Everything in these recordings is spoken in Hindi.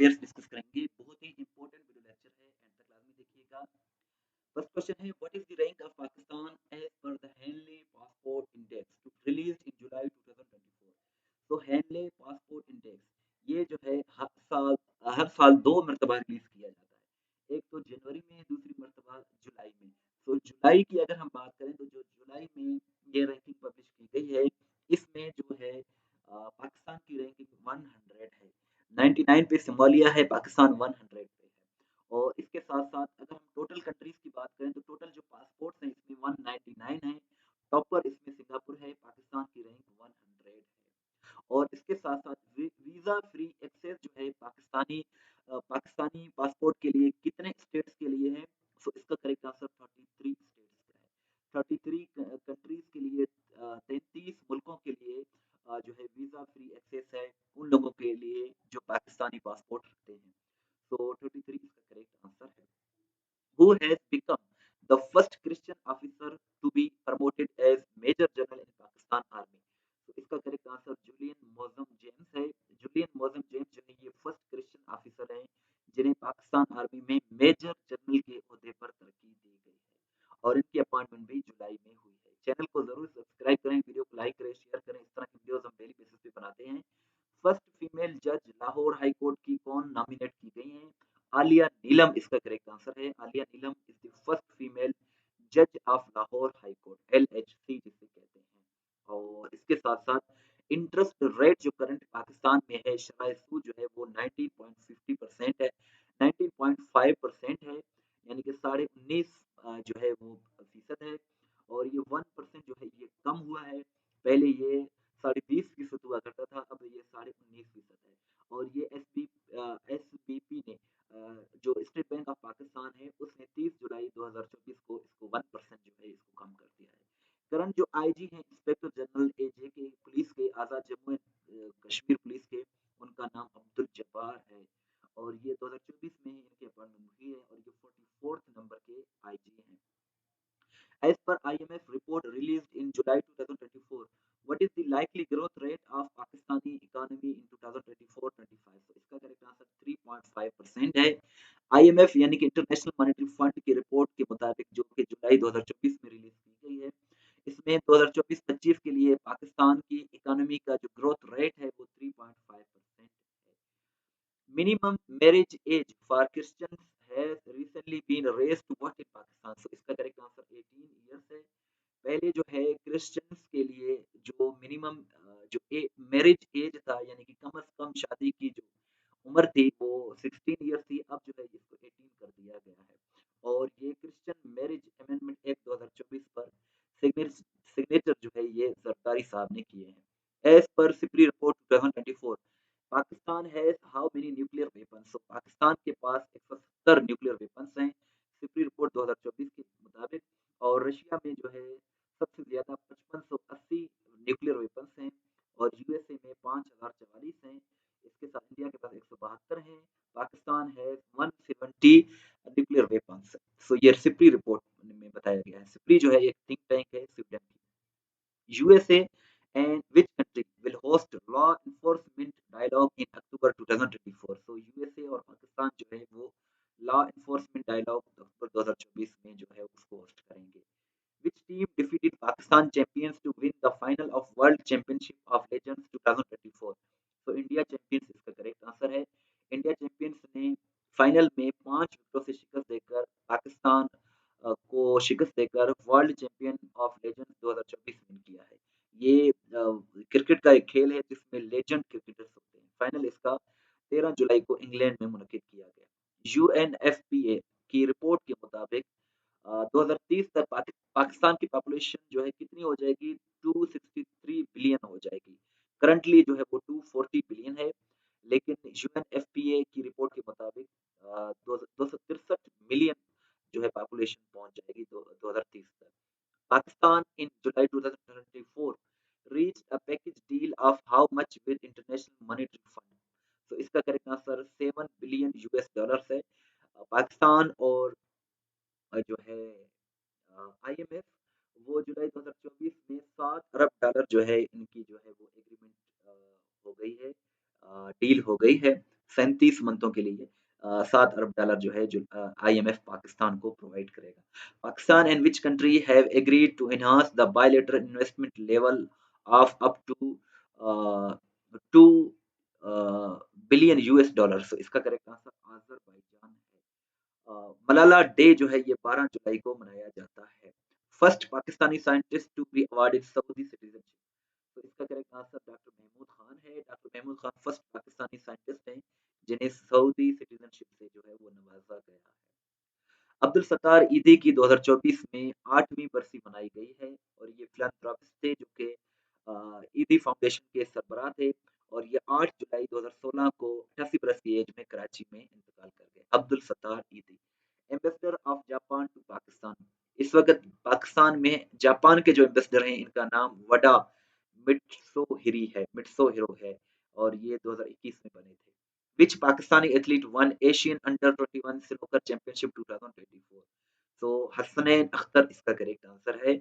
अफेयर्स डिस्कस करेंगे। बहुत ही इंपॉर्टेंट वीडियो लेक्चर है, एंड तक लाजमी देखिएगा। फर्स्ट क्वेश्चन है, what is the rank of Pakistan as per the Henley passport index released in July 2024। तो हेनले पासपोर्ट इंडेक्स ये जो है हर साल दो मरतबा रिलीज किया जाता है, एक तो जनवरी में, दूसरी मरतबा जुलाई में। तो जुलाई की अगर हम बात करें तो जो जुलाई में ये रैंकिंग पब्लिश की गई है, इसमें जो है पाकिस्तान की रैंकिंग 100 है, 99 पे सोमालिया है, पाकिस्तान 100 पे है। और इसके साथ साथ अगर हम टोटल कंट्रीज की बात करें तो टोटल जो पासपोर्ट हैं इसमें 199 है, टॉपर इसमें सिंगापुर है, पाकिस्तान की रैंक 100 है। और इसके साथ साथ वीजा फ्री एक्सेस जो है पाकिस्तानी पासपोर्ट के लिए कितने स्टेट्स के लिए है? सो इसका करेक्ट आंसर 33 स्टेट्स का है। 33 कंट्रीज के लिए, 33 मुल्कों के लिए जो है वीजा फ्री एक्सेस है उन लोगों के लिए जो पाकिस्तानी पासपोर्ट रखते हैं। तो 33 इसका करेक्ट आंसर है। Who has become the first Christian officer to be promoted as Major General in Pakistan Army? तो इसका करेक्ट आंसर जूलियन मॉजम जेम्स है। जूलियन मॉजम जेम्स जो है ये फर्स्ट क्रिश्चियन ऑफिसर हैं जिन्हें पाकिस्तान आर्मी में मेजर जनरल के ओहदे पर तरक्की दी गई है, और इनकी अपॉइंटमेंट भी जुलाई में हुई है। चैनल को जरूर सब्सक्राइब करें, वीडियो को लाइक करें, शेयर करें। इस तरह की वीडियोस हम डेली बेसिस पे बनाते हैं। फर्स्ट फीमेल जज लाहौर हाई कोर्ट की कौन नॉमिनेट की गई हैं? आलिया नीलम इसका करेक्ट आंसर है। आलिया नीलम इज द फर्स्ट फीमेल जज of Lahore high court, LHC जिसे कहते हैं। और इसके साथ साथ इंटरेस्ट रेट जो करंट पाकिस्तान में है शरह सूद जो है वो 19.50% है, 19.5% है, यानी कि 19.5 जो है वो फीसद है। और ये 1% जो है ये कम हुआ है। पहले ये 20.5% हुआ करता था, अब ये 19.5% है। और ये एसबीपी ने जो स्टेट बैंक ऑफ पाकिस्तान है उसने 30 जुलाई 2024 को इसको 1% जो है इसको कम कर दिया है। करंट जो आईजी हैं इंस्पेक्टर जनरल एजे के पुलिस के, आज़ाद जम्मू एंड कश्मीर पुलिस के, उनका नाम अब्दुल जब्बार है। और ये 2024 में ही इनकी अपॉइंटमेंट हुई है, और ये 44th नंबर के आईजी हैं। As per IMF report released in July 2024, what is the likely growth rate of Pakistani economy in 2024-25? तो इसका करेक्ट आंसर 3.5% है। IMF यानी कि इंटरनेशनल मॉनेटरी फंड की रिपोर्ट के मुताबिक जो कि जुलाई 2024 में रिलीज की गई है, इसमें 2024-25 के लिए पाकिस्तान की इकोनॉमी का जो ग्रोथ रेट है वो 3.5% है। Minimum marriage age for Christians has recently been raised to what in Pakistan? So इसका करेक्ट आंसर 18 इयर्स है। पहले जो है क्रिश्चियंस के लिए जो मिनिमम जो मैरिज एज था, यानी कि कम से कम शादी की जो उम्र थी वो 16 इयर्स थी, अब जो है इसको 18 कर दिया गया है। और ये क्रिश्चियन मैरिज अमेंडमेंट एक्ट 2024 पर सिग्नेचर जो है ये जरदारी साहब ने किए हैं। As per SIPRI report 2024, Pakistan has how many nuclear weapons? तो पाकिस्तान के पास 170 न्यूक्लियर वेपन्स हैं सिपरी रिपोर्ट 2024 के मुताबिक। और रशिया में जो है सबसे ज्यादा 5580 न्यूक्लियर वेपन्स हैं, और यूएसए में 5044 हैं। इसके साथ इंडिया के पास 172 हैं। पाकिस्तान है 170 न्यूक्लियर वेपन्स। सो ये सिपरी रिपोर्ट में बताया गया है। सिपरी जो है एक थिंक टैंक है स्वीडन की। USA and which country will host law enforcement dialogue in October 2024? So USA और पाकिस्तान जो है वो लॉ एनफोर्समेंट डायलॉग अक्टूबर 2024 में जो है उसको होस्ट करेंगे। Which team defeated Pakistan champions to win the final of World Championship of Legends 2024? तो इंडिया चैंपियंस इसका करेक्ट आंसर है। इंडिया चैंपियंस ने फाइनल में 5 विकेटों से शिकस्त देकर पाकिस्तान को शिकस्त देकर world champion of legends 2024 win किया है। ये क्रिकेट का एक खेल है जिसमें लेजेंड क्रिकेटर्स होते हैं। फाइनल इसका 13 जुलाई को इंग्लैंड में मुनक्किद किया गया। यूएनएफपीए की रिपोर्ट के मुताबिक 2030 तक पाकिस्तान की पॉपुलेशन जो है कितनी हो जाएगी? 263 बिलियन हो जाएगी। करंटली जो है वो 240 बिलियन है, लेकिन यूएनएफपीए की रिपोर्ट के मुताबिक 263 मिलियन जो है पॉपुलेशन पहुंच जाएगी 2030 तक। पाकिस्तान इन July 2024 reached a package deal of how much with International Monetary Fund? तो इसका correct answer 7 billion US dollars है। पाकिस्तान और जो है आईएमएफ वो जुलाई 2024 में 7 अरब डॉलर जो है इनकी जो है वो एग्रीमेंट हो गई है, डील हो गई है। 37 मंथों के लिए 7 अरब डॉलर जो है जो IMF पाकिस्तान को प्रोवाइड करेगा। Pakistan and which country have agreed to enhance the bilateral investment level of up to 2 billion US dollar. So इसका करेक्ट आंसर अज़रबैजान है। मलाला डे जो है ये 12 जुलाई को मनाया जाता है। First Pakistani scientist to be awarded Saudi citizenship. तो इसका correct answer doctor Mahmood Khan है। Doctor Mahmood Khan first Pakistani scientist हैं जिन्हें सऊदी सिटीजनशिप से जो है वो नवाजा गया है। अब्दुल सत्तार ईदी की 2024 में 8वीं बरसी मनाई गई है और ये फिलैंथ्रोपिस्ट थे जो कि ईदी फाउंडेशन के सरबराह थे और ये 8 जुलाई 2016 को 88 बरस की एज में कराची में इंतकाल कर गए। Abdul Sattar Edhi ambassador of Japan to Pakistan. इस वक्त पाकिस्तान में जापान के जो एम्बेसडर हैं इनका नाम वडा मिट्सो हिरो है और ये 2021 में बने थे। Which Pakistani athlete won Asian Under 21 Snooker Championship 2024? तो हसनैन अख्तर इसका करेक्ट आंसर है।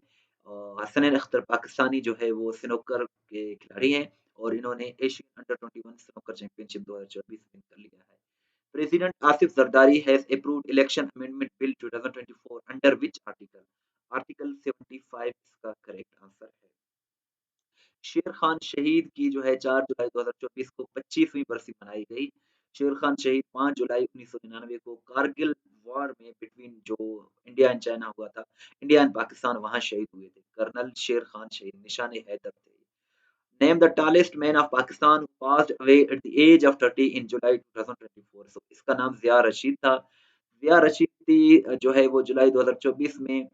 हसनैन अख्तर पाकिस्तानी जो है वो स्नूकर के खिलाड़ी हैं और इन्होंने Asian under 21 snooker championship 2024 win कर लिया है। President Asif Zardari has approved election amendment bill 2024 under which article? Article 75 इसका करेक्ट आंसर है। शेर खान शहीद की जो है 4 जुलाई 2024 को 25वीं बरसी मनाई गई। शेर खान शहीद 5 जुलाई 1999 को कारगिल वॉर में बिटवीन जो इंडिया एंड चाइना हुआ था, इंडिया एंड पाकिस्तान वहां शहीद हुए थे। कर्नल शेर खान शहीद निशान हैदर थे। Name the tallest man of Pakistan passed away at the age of 30 in July 2024। So इसका नाम जिया रशीद था। जिया रशीद जो है वो जुलाई 2024 में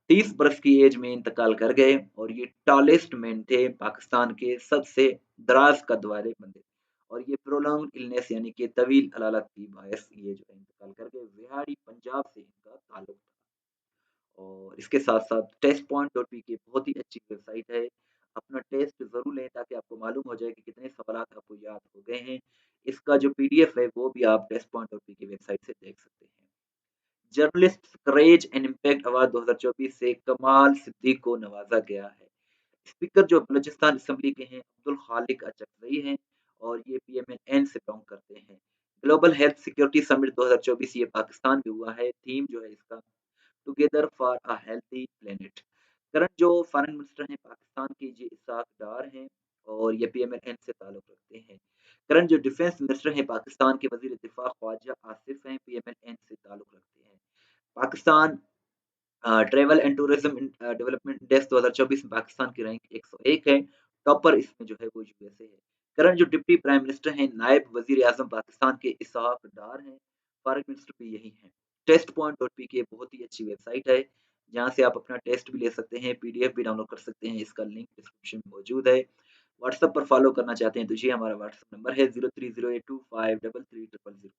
30 बरस की एज में इंतकाल कर गए और ये टॉलेस्ट मैन थे, पाकिस्तान के सबसे दराज कद वाले बंदे और ये प्रोलॉन्ग इलनेस यानी कि तवील अलालत की बायस ये जो है इंतकाल कर गए। विहाड़ी पंजाब से इनका ताल्लुक था। और इसके साथ-साथ टेस्ट पॉइंट डॉट पी की बहुत ही अच्छी वेबसाइट है। अपना टेस्ट ज़रूर लें ताकि आपको मालूम हो जाए कि कितने सवालात आपको याद हो गए हैं। इसका जो पीडीएफ है वो भी आप टेस्ट पॉइंट डॉट पी की वेबसाइट से देख सकते हैं। Journalist courage and impact award 2024 से कमाल सिद्दीक को नवाजा गया है। स्पीकर जो बलूचिस्तान असेंबली के हैं अब्दुल खालिक अचकजई हैं और ये पीएमएन से बिलोंग करते हैं। ग्लोबल हेल्थ सिक्योरिटी समिट 2024 ये पाकिस्तान में हुआ है। थीम जो है इसका together for a healthy planet. Current जो फॉरेन मिनिस्टर हैं पाकिस्तान के ये इसाक डार हैं और ये पीएमएन से ताल्लुक रखते हैं। करंट जो डिफेंस मिनिस्टर हैं पाकिस्तान के वजीर दिफा ख्वाजा आसिफ हैं, पीएमएन से ताल्लुक रखते हैं। Pakistan travel and tourism development index 2024 में पाकिस्तान की रैंक 101 है। टॉपर इसमें जो है वो यूएसए है। करंट जो डिप्टी प्राइम मिनिस्टर हैं नायब वजीर आजम पाकिस्तान के इसहाक डार हैं। फॉरेन मिनिस्टर भी यही हैं। टेस्ट पॉइंट डॉट पी की बहुत ही अच्छी वेबसाइट है जहाँ से आप अपना टेस्ट भी ले सकते हैं, पीडीएफ भी डाउनलोड कर सकते हैं। इसका लिंक डिस्क्रिप्शन में मौजूद है। व्हाट्सएप पर फॉलो करना चाहते हैं तो जी हमारा व्हाट्सएप नंबर है 0308253300।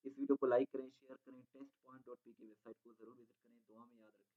इस वीडियो को लाइक करें, शेयर करें, टेस्ट पॉइंट डॉट पी की वेबसाइट को जरूर विजिट करें। दुआ में याद रखें।